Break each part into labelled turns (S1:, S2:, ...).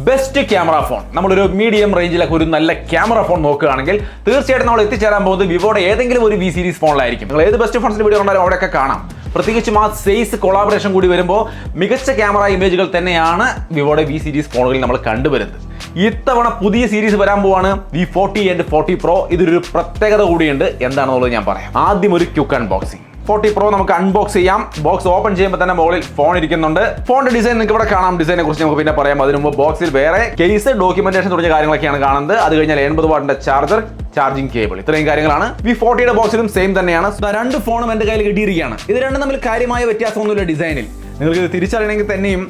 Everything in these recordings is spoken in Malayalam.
S1: ബെസ്റ്റ് ക്യാമറ ഫോൺ നമ്മളൊരു മീഡിയം റേഞ്ചിലൊക്കെ ഒരു നല്ല ക്യാമറ ഫോൺ നോക്കുകയാണെങ്കിൽ തീർച്ചയായിട്ടും നമ്മൾ എത്തിച്ചേരാൻ പോകുന്നത് വിവോയുടെ ഏതെങ്കിലും ഒരു വി സീരീസ് ഫോണിലായിരിക്കും. നിങ്ങൾ ഏത് ബെസ്റ്റ് ഫോൺസിന്റെ വീഡിയോ കണ്ടാലും അവിടെയൊക്കെ കാണാം. പ്രത്യേകിച്ചും ആ സൈസ് കൊളാബറേഷൻ കൂടി വരുമ്പോൾ മികച്ച ക്യാമറ ഇമേജുകൾ തന്നെയാണ് വിവോയുടെ വി സീരീസ് ഫോണുകളിൽ നമ്മൾ കണ്ടുവരുന്നത്. ഇത്തവണ പുതിയ സീരീസ് വരാൻ പോവാണ് V40 and 40 Pro. ഇതൊരു പ്രത്യേകത കൂടിയുണ്ട്, എന്താണെന്നുള്ളത് ഞാൻ പറയാം. ആദ്യം ഒരു ക്വിക്ക് അൺബോക്സിംഗ്. 40 Pro നമുക്ക് അൺബോക്സ് ചെയ്യാം. ബോക്സ് ഓപ്പൺ ചെയ്യുമ്പോൾ തന്നെ മുകളിൽ ഫോൺ ഇരിക്കുന്നുണ്ട്. ഫോണിന്റെ ഡിസൈൻ നിങ്ങൾക്ക് ഇവിടെ കാണാം. ഡിസൈനെ കുറിച്ച് നമുക്ക് പിന്നെ പറയാം. അതിന് മുമ്പ് ബോക്സിൽ വേറെ കേസ്, ഡോക്യുമെന്റേഷൻ തുടങ്ങിയ കാര്യങ്ങളൊക്കെയാണ് കാണുന്നത്. അത് കഴിഞ്ഞാൽ 80 വാട്ടിന്റെ ചാർജർ, ചാർജിംഗ് കേബിൾ, ഇത്രയും കാര്യങ്ങളാണ്. V40യുടെ ബോക്സിലും സെയിം തന്നെയാണ്. രണ്ട് ഫോണും എന്റെ കയ്യിൽ കിട്ടിയിരിക്കുകയാണ്. ഇത് രണ്ടും തമ്മിൽ കാര്യമായ വ്യത്യാസമൊന്നുമില്ല ഡിസൈനിൽ. നിങ്ങൾക്ക് ഇത് തിരിച്ചറിയണമെങ്കിൽ തന്നെയും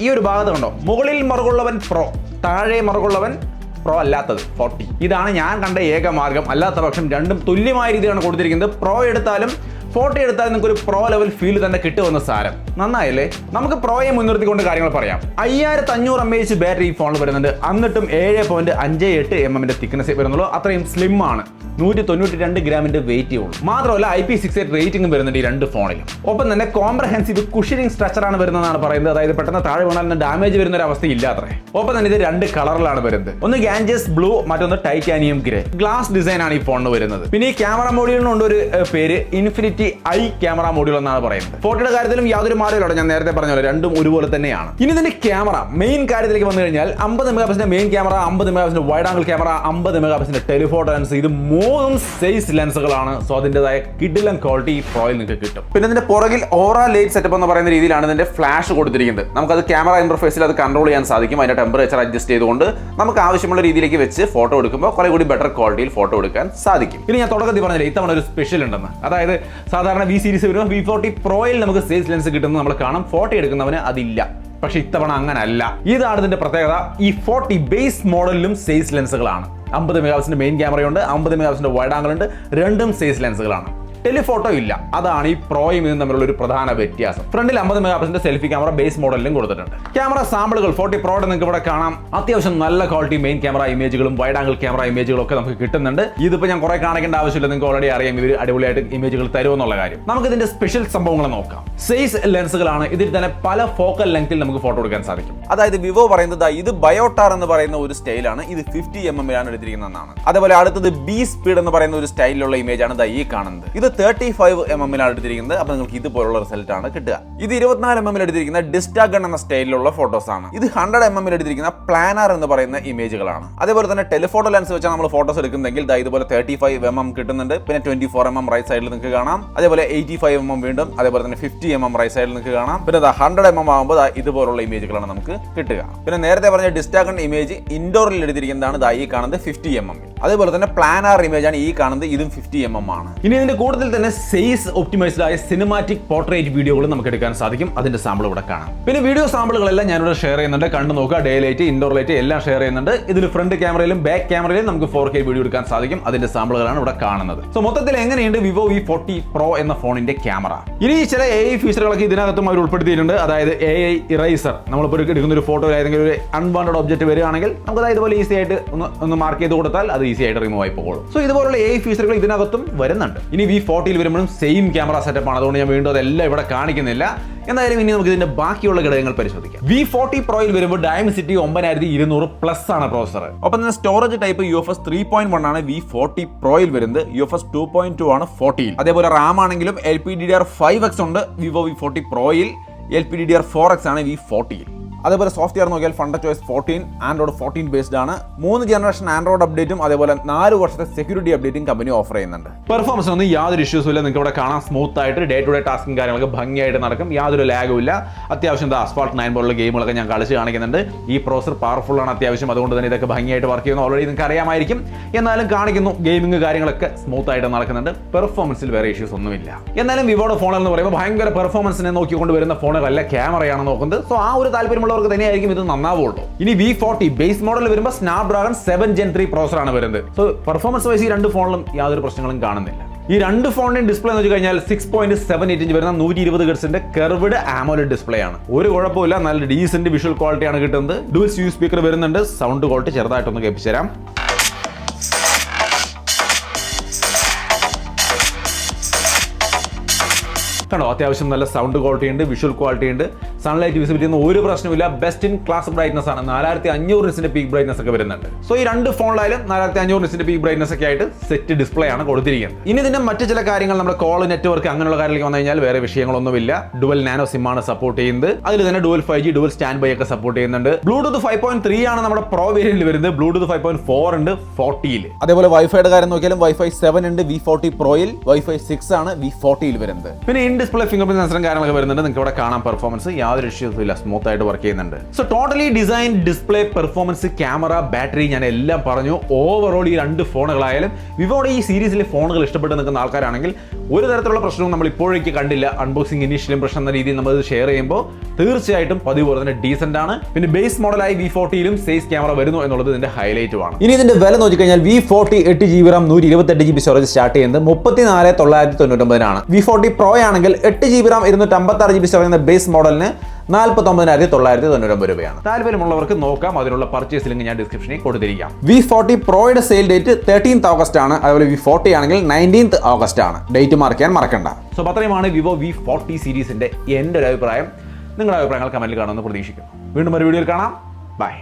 S1: ഈ ഒരു ഭാഗത്ത് കണ്ടോ, മുകളിൽ മറുകുള്ളവൻ പ്രോ, താഴെ മറുകുള്ളവൻ പ്രോ അല്ലാത്തത് 40. ഇതാണ് ഞാൻ കണ്ട ഏക മാർഗം. അല്ലാത്ത പക്ഷം രണ്ടും തുല്യമായ രീതിയിലാണ് കൊടുത്തിരിക്കുന്നത്. പ്രോ എടുത്താലും 40 എടുത്താലും നിങ്ങൾക്ക് ഒരു പ്രോ ലെവൽ ഫീൽ തന്നെ കിട്ടുമെന്ന സാരം. നന്നായല്ലേ? നമുക്ക് പ്രോയെ മുൻനിർത്തിക്കൊണ്ട് കാര്യങ്ങൾ പറയാം. 5500 mAh ബാറ്ററി ഈ ഫോണിൽ വരുന്നുണ്ട്. എന്നിട്ടും 7.58 mm തിക്നെസ് വരുന്നുള്ളൂ. അത്രയും സ്ലിം ആണ്. 192 ഗ്രാമിന്റെ വെയിറ്റ് ഉള്ളൂ. മാത്രമല്ല IP68 റേറ്റിംഗും വരുന്നുണ്ട് ഈ രണ്ട് ഫോണിലും. ഒപ്പം തന്നെ കോംപ്രഹെൻസീവ് കുഷനിങ് സ്ട്രക്ചർ ആണ് വരുന്നതാണ് പറയുന്നത്. അതായത് പെട്ടെന്ന് താഴെ വീണാൽ ഡാമേജ് വരുന്ന ഒരു അവസ്ഥ ഇല്ലാത്രേ. ഒപ്പം തന്നെ ഇത് രണ്ട് കളറിലാണ് വരുന്നത്. ഒന്ന് ഗാൻജസ് ബ്ലൂ, മറ്റൊന്ന് ടൈറ്റാനിയം ഗ്രേ. ഗ്ലാസ് ഡിസൈൻ ആണ് ഈ ഫോണിന് വരുന്നത്. പിന്നെ ഈ ക്യാമറ മോഡ്യൂളിനുണ്ട് ഒരു പേര്, ഇൻഫിനിറ്റി ഐ ക്യാമറ മോഡ്യൂൾ എന്നാണ് പറയുന്നത്. ഫോട്ടോയുടെ കാര്യത്തിലും യാതൊരു മാറ്റമില്ല. ഞാൻ നേരത്തെ പറഞ്ഞ പോലെ രണ്ടും ഒരുപോലെ തന്നെയാണ്. ഇനി ഇതിന്റെ ക്യാമറ മെയിൻ കാര്യത്തിലേക്ക് വന്നു കഴിഞ്ഞാൽ 50 മെഗാപിക്സലിന്റെ മെയിൻ ക്യാമറ, 50 മെഗാപിക്സലിന്റെ വൈഡ് ആംഗിൾ ക്യാമറ, 50 മെഗാപിക്സലിന്റെ ടെലിഫോട്ടോ ലെൻസ്. ഇത് മൂന്നും സൈസ് ലെൻസുകളാണ്. സോ അതിൻ്റെതായ കിഡിലൻ ക്വാളിറ്റി ഈ പ്രോയിൽ നിങ്ങൾക്ക് കിട്ടും. പിന്നെ ഇതിന്റെ പുറകിൽ ഓറ ലൈറ്റ് സെറ്റപ്പ് എന്ന് പറയുന്ന രീതിയിലാണ് ഇതിന്റെ ഫ്ലാഷ് കൊടുത്തിരിക്കുന്നത്. നമുക്കത് ക്യാമറ ഇന്റർഫേസിൽ അത് കൺട്രോൾ ചെയ്യാൻ സാധിക്കും. അതിന്റെ ടെമ്പറേച്ചർ അഡ്ജസ്റ്റ് ചെയ്തുകൊണ്ട് നമുക്ക് ആവശ്യമുള്ള രീതിയിലേക്ക് വെച്ച് ഫോട്ടോ എടുക്കുമ്പോൾ കുറെ കൂടി ബെറ്റർ ക്വാളിറ്റിയിൽ ഫോട്ടോ എടുക്കാൻ സാധിക്കും. ഇനി ഞാൻ തുടക്കത്തിൽ പറഞ്ഞില്ല ഇത്തവണ ഒരു സ്പെഷ്യൽ ഉണ്ടെന്ന്. അതായത് സാധാരണ വി സീരീസ് വരുമ്പോൾ V40 Proയിൽ നമുക്ക് സൈസ് ലെൻസ് കിട്ടുന്നത് നമ്മൾ കാണും. ഫോട്ടോ എടുക്കുന്നവന് അതില്ല. പക്ഷെ ഇത്തവണ അങ്ങനല്ല. ഇതാണ് ഇതിന്റെ പ്രത്യേകത. ഈ 40 ബേസ് മോഡലിലും സൈസ് ലെൻസുകളാണ്. 50 മെഗാപിക്സലിന്റെ മെയിൻ ക്യാമറയുണ്ട്, 50 മെഗാപിക്സലിന്റെ വൈഡ് ആംഗിൾ ഉണ്ട്. രണ്ടും സൈസ് ലെൻസുകളാണ്. ടെലിഫോട്ടോ ഇല്ല. അതാണ് ഈ പ്രോയും ഇതും തമ്മിലുള്ള ഒരു പ്രധാന വ്യത്യാസം. ഫ്രണ്ടിൽ 50 മെഗാപിക്സലിന്റെ സെൽഫി ക്യാമറ ബേസ് മോഡലിലും കൊടുത്തിട്ടുണ്ട്. ക്യാമറ സാമ്പിളുകൾ 40 Pro നിങ്ങൾക്ക് ഇവിടെ കാണാം. അത്യാവശ്യം നല്ല ക്വാളിറ്റി മെയിൻ ക്യാമറ ഇമേജുകളും വൈഡ് ആംഗിൾ ക്യാമറ ഇമേജുകളും ഒക്കെ നമുക്ക് കിട്ടുന്നുണ്ട്. ഇതിപ്പോൾ ഞാൻ കുറെ കാണിക്കേണ്ട ആവശ്യമില്ല. നിങ്ങൾക്ക് ഓൾറെഡി അറിയാം ഇവർ അടിപൊളിയായിട്ട് ഇമേജുകൾ തരുമെന്നുള്ള കാര്യം. നമുക്ക് ഇതിന്റെ സ്പെഷ്യൽ സംഭവങ്ങൾ നോക്കാം. സൈസ് ലെൻസുകളാണ്. ഇതിൽ തന്നെ പല ഫോക്കൽ ലെങ്ത്തിൽ നമുക്ക് ഫോട്ടോ എടുക്കാൻ സാധിക്കും. അതായത് വിവോ പറയുന്നത് ഇത് ബയോട്ടാർ എന്ന് പറയുന്ന ഒരു സ്റ്റൈലാണ്. ഇത് 50 mm എടുത്തിരിക്കുന്നതാണ്. അതേപോലെ അടുത്തത് ബി സ്പീഡ് എന്ന് പറയുന്ന ഒരു സ്റ്റൈലിലുള്ള ഇമേജ് ആണ് ഈ കാണുന്നത്. ഇത് 35 mm എടുത്തിരിക്കുന്നത്. അപ്പൊ നിങ്ങൾക്ക് ഇതുപോലുള്ള റിസൾട്ട് ആണ് കിട്ടുക. ഇത് 24 mm എടുത്തിരിക്കുന്ന ഡിസ്റ്റാഗൺ എന്ന സ്റ്റൈലിലുള്ള ഫോട്ടോസ് ആണ്. ഇത് 100 mm എടുത്തിരിക്കുന്ന പ്ലാനർ എന്ന് പറയുന്ന ഇമേജുകളാണ്. അതേപോലെ തന്നെ ടെലിഫോട്ടോ ലെൻസ് വെച്ചാൽ നമ്മൾ ഫോട്ടോസ് എടുക്കുന്നെങ്കിൽ ഇതുപോലെ 35 mm കിട്ടുന്നുണ്ട്. പിന്നെ 24 mm റൈറ്റ് സൈഡിൽ നിങ്ങൾക്ക് കാണാം. അതേപോലെ 85 mm വീണ്ടും, അതേപോലെ തന്നെ 50 mm റൈറ്റ് സൈഡിൽ നിങ്ങൾക്ക് കാണാം. പിന്നെ 100 mm ആകുമ്പോൾ ഇതുപോലുള്ള ഇമേജുകളാണ് നമുക്ക് കിട്ടുക. പിന്നെ നേരത്തെ പറഞ്ഞ ഡിസ്റ്റാഗൺ ഇമേജ് ഇൻഡോറിൽ എടുത്തിരിക്കുന്നതാണ് ഈ കാണുന്നത് 50 mm. അതേപോലെ തന്നെ പ്ലാനർ ഇമേജ് ആണ് ഈ കാണുന്നത്. ഇതും 50 mm ആണ്. ഇനി ഇതിന്റെ കൂടുതൽ തന്നെ സൈസ് ഒപ്റ്റിമൈസ്ഡ് ആയ സിനിമാറ്റിക് പോർട്രേറ്റ് വീഡിയോകൾ നമുക്ക് എടുക്കാൻ സാധിക്കും. അതിന്റെ സാമ്പിൾ ഇവിടെ കാണാം. പിന്നെ വീഡിയോ സാമ്പിളുകളെല്ലാം ഞാനിവിടെ ഷെയർ ചെയ്യുന്നുണ്ട്. കണ്ടു നോക്കുക. ഡേ ലൈറ്റ്, ഇൻഡോർ ലൈറ്റ് എല്ലാം ഷെയർ ചെയ്യുന്നുണ്ട്. ഇതിൽ ഫ്രണ്ട് ക്യാമറയിലും ബാക്ക് ക്യാമറയിലും നമുക്ക് 4K വീഡിയോ എടുക്കാൻ സാധിക്കും. അതിന്റെ സാമ്പിളുകളാണ് ഇവിടെ കാണുന്നത്. സോ മൊത്തത്തിൽ എങ്ങനെയുണ്ട് വിവോ V40 Pro എന്ന ഫോണിന്റെ ക്യാമറ? ഇനി ചില AI ഫീച്ചറുകളൊക്കെ ഇതിനകത്തും അവർ ഉൾപ്പെടുത്തിയിട്ടുണ്ട്. അതായത് AI ഇറേസർ. നമ്മളിപ്പോൾ എടുക്കുന്ന ഒരു ഫോട്ടോയിൽ ഏതെങ്കിലും ഒരു അൺവാണ്ടഡ് ഒബ്ജക്റ്റ് വരികയാണെങ്കിൽ നമുക്ക് ഇതുപോലെ ഈസി ആയിട്ട് ഒന്ന് മാർക്ക് ചെയ്ത് കൊടുത്താൽ അത് ഈസി ആയിട്ട് റിമൂവ് ആയി പോകുള്ളൂ. സോ ഇതുപോലുള്ള AI ഫീച്ചറുകൾ ഇതിനകത്തും വരുന്നുണ്ട്. ഇനി V40 വരുമ്പോഴും സെയിം ക്യാമറ സെറ്റപ്പ് ആണ്. അതുകൊണ്ട് ഞാൻ വീണ്ടും അതെല്ലാം ഇവിടെ കാണിക്കുന്നില്ല. എന്തായാലും ഇനി നമുക്ക് ഇതിന്റെ ബാക്കിയുള്ള ഘടകങ്ങൾ പരിശോധിക്കാം. V40 Proയിൽ വരുമ്പോൾ Dimensity 9200+ ആണ് പ്രോസസർ. ഒപ്പം തന്നെ സ്റ്റോറേജ് ടൈപ്പ് UFS 3.1 ആണ് V40 Proയിൽ വരുന്നത്. UFS 2.2 ആണ് 40. അതേപോലെ RAM ആണെങ്കിലും LPDDR5X ഉണ്ട് വിവോ V40 Proയിൽ. LPDDR4X ആണ് V40. അതേപോലെ സോഫ്റ്റ്വെയർ നോക്കിയാൽ ഫണ്ട ചോയ്സ് 14, ആൻഡ്രോയിഡ് 14 ബേസ്ഡ് ആണ്. 3 ജനറേഷൻ ആൻഡ്രോയിഡ് അപ്ഡേറ്റും അതേപോലെ 4 വർഷത്തെ സെക്യൂരിറ്റി അപ്ഡേറ്റും കമ്പനി ഓഫർ ചെയ്യുന്നുണ്ട്. പെർഫോമൻസിനൊന്നും യാതൊരു ഇഷ്യൂസും ഇല്ല. നിങ്ങൾക്ക് ഇവിടെ കാണാൻ സ്മൂത്ത് ആയിട്ട് ഡേ ടു ഡേ ടാസ്കും കാര്യങ്ങളൊക്കെ ഭംഗിയായിട്ട് നടക്കും. യാതൊരു ലാഗും ഇല്ല. അത്യാവശ്യം Asphalt 9 പോലുള്ള ഗെയിമുകളൊക്കെ ഞാൻ കളിച്ച് കാണിക്കുന്നുണ്ട്. ഈ പ്രോസസർ പവർഫുൾ ആണ് അത്യാവശ്യം. അതുകൊണ്ട് തന്നെ ഇതൊക്കെ ഭംഗിയായിട്ട് വർക്ക് ചെയ്യുന്നു. ഓൾറെഡി നിങ്ങൾക്ക് അറിയാമായിരിക്കും. എന്നാലും കാണിക്കുന്നു. ഗെയിമിംഗ് കാര്യങ്ങളൊക്കെ സ്മൂത്ത് ആയിട്ട് നടക്കുന്നുണ്ട്. പെർഫോമൻസിൽ വേറെ ഇഷ്യൂസ് ഒന്നുമില്ല. എന്നാലും വിവോയുടെ ഫോണുകൾ എന്ന് പറയുമ്പോൾ ഭയങ്കര പെർഫോമൻസിനെ നോക്കിക്കൊണ്ട് വരുന്ന ഫോണുകളല്ല, ക്യാമറയാണ് നോക്കുന്നത്. സോ ആ ഒരു താല്പര്യമുള്ളവർക്ക് തന്നെയായിരിക്കും ഇത് നന്നാവുള്ളൂ. ഇനി V40 ബേസ് മോഡൽ വരുമ്പോൾ Snapdragon 7 Gen 3 പ്രോസസർ ആണ് വരുന്നത്. സോ പെർഫോമൻസ് വൈസ് ഈ രണ്ട് ഫോണിലും യാതൊരു പ്രശ്നങ്ങളും കാണുന്നില്ല. ഈ രണ്ട് ഫോണിന്റെയും ഡിസ്പ്ലേ എന്ന് വെച്ച് കഴിഞ്ഞാൽ 6.78 ഇഞ്ച് വരുന്ന 120 ഹെർട്സിന്റെ കർവ്ഡ് AMOLED ഡിസ്പ്ലേ ആണ്. ഒരു കുഴപ്പമില്ല. നല്ല ഡീസന്റ് വിഷ്വൽ ക്വാളിറ്റി ആണ് കിട്ടുന്നത്. ഡുവൽ സ്പീക്കർ വരുന്നുണ്ട്. സൗണ്ട് ക്വാളിറ്റി ചെറുതായിട്ടൊന്ന് കേൾപ്പിച്ചു തരാം. കണ്ടോ, അത്യാവശ്യം നല്ല സൗണ്ട് ക്വാളിറ്റി ഉണ്ട്, വിഷ്വൽ ക്വാളിറ്റി ഉണ്ട്. സൺലൈറ്റ് വിസിബിലിറ്റി ഒന്നും ഒരു പ്രശ്നമില്ല. ബെസ്റ്റ് ഇൻ ക്ലാസ് ബ്രൈറ്റ്നസ് ആണ്. 4500 നിറ്റ്സിന്റെ പീക്ക് ബ്രൈറ്റ്നസ് ഒക്കെ വരുന്നുണ്ട്. സോ ഈ രണ്ട് ഫോണിലായാലും 4500 നിറ്റ്സിന്റെ പീക്ക് ബ്രൈറ്റ്നസ് ഒക്കെ ആയിട്ട് സെറ്റ് ഡിസ്പ്ലേ ആണ് കൊടുത്തിരിക്കുന്നത്. ഇനി ഇതിന്റെ മറ്റു ചില കാര്യങ്ങൾ നമ്മുടെ കോൾ നെറ്റ്വർക്ക് അങ്ങനെയുള്ള കാര്യങ്ങളിലേക്ക് വന്നു കഴിഞ്ഞാൽ വേറെ വിഷയങ്ങളൊന്നുമില്ല. ഡുവൽ നാനോ സിം ആണ് സപ്പോർട്ട് ചെയ്യുന്നത്. അതിൽ തന്നെ dual 5G dual standby ഒക്കെ സപ്പോർട്ട് ചെയ്യുന്നുണ്ട്. ബ്ലൂടൂത്ത് 5.3 ആണ് നമ്മുടെ പ്രോ വേരിയന്റിൽ വരുന്നത്. ബ്ലൂടൂത്ത് 5.4 ഉണ്ട് 40ൽ. അതേപോലെ വൈഫൈയുടെ കാര്യം നോക്കിയാലും വൈഫൈ 7 ഉണ്ട് V40 പ്രോയിൽ. വൈഫൈ 6 ആണ് V40ൽ വരുന്നത്. പിന്നെ ഇൻ ഡിസ്പ്ലേ ഫിംഗർ പ്രിന്റ് സെൻസറും കാര്യങ്ങളൊക്കെ വരുന്നുണ്ട്. നിങ്ങൾക്ക് ഇവിടെ കാണാം പെർഫോമൻസ് യാതൊരു ഇഷ്യൂസും ഇല്ല, സ്മൂത്ത് ആയിട്ട് വർക്ക് ചെയ്യുന്നുണ്ട്. So totally design, display, performance, camera, battery ഞാൻ എല്ലാം പറഞ്ഞു. ഓവറോൾ ഈ രണ്ട് ഫോണുകളായാലും വിവോയുടെ ഈ സീരീസിലെ ഫോണുകൾ ഇഷ്ടപ്പെട്ട് നിൽക്കുന്ന ആൾക്കാരാണെങ്കിൽ ഒരു തരത്തിലുള്ള പ്രശ്നവും നമ്മൾ ഇപ്പോഴേക്ക് കണ്ടില്ല. അൺബോക്സിംഗ് ഇനീഷ്യൽ ഇംപ്രഷൻ എന്ന രീതിയിൽ നമ്മൾ ഷെയർ ചെയ്യുമ്പോൾ തീർച്ചയായിട്ടും പതിവ് പോലെ തന്നെ ഡീസന്റ് ആണ്. പിന്നെ ബേസ് മോഡലായി V40ലും സേസ് ക്യാമറ വരുന്നു എന്നുള്ളത് ഇതിന്റെ ഹൈലൈറ്റും ആണ്. ഇനി ഇതിന്റെ വില നോക്കിക്കഴിഞ്ഞാൽ V40 8GB RAM 128GB storage start ചെയ്യുന്നത് 34,999 V40 Pro ആണെങ്കിൽ 8GB RAM 256GB സ്റ്റോറേജ് എന്ന ബേസ് മോഡലിന് 49,999 രൂപയാണ്. താല്പര്യമുള്ളവർക്ക് നോക്കാം. അതിനുള്ള പർച്ചേസ് ലിങ്ക് ഞാൻ ഡിസ്ക്രിപ്ഷനിൽ കൊടുത്തിരിക്കാം. V40 Proയുടെ സെയിൽ ഡേറ്റ് 13th August ആണ്. അതുപോലെ V40 ആണെങ്കിൽ 19th August ആണ്. ഡേറ്റ് മാർക്ക് ചെയ്യാൻ മറക്കണ്ട. സോ അത്രയുമാണ് വിവോ V40 സീരീസിന്റെ എൻ്റെ ഒരു അഭിപ്രായം. നിങ്ങളുടെ അഭിപ്രായങ്ങൾ കമന്റിൽ കാണുമെന്ന് പ്രതീക്ഷിക്കുന്നു. വീണ്ടും ഒരു വീഡിയോയിൽ കാണാം. ബൈ.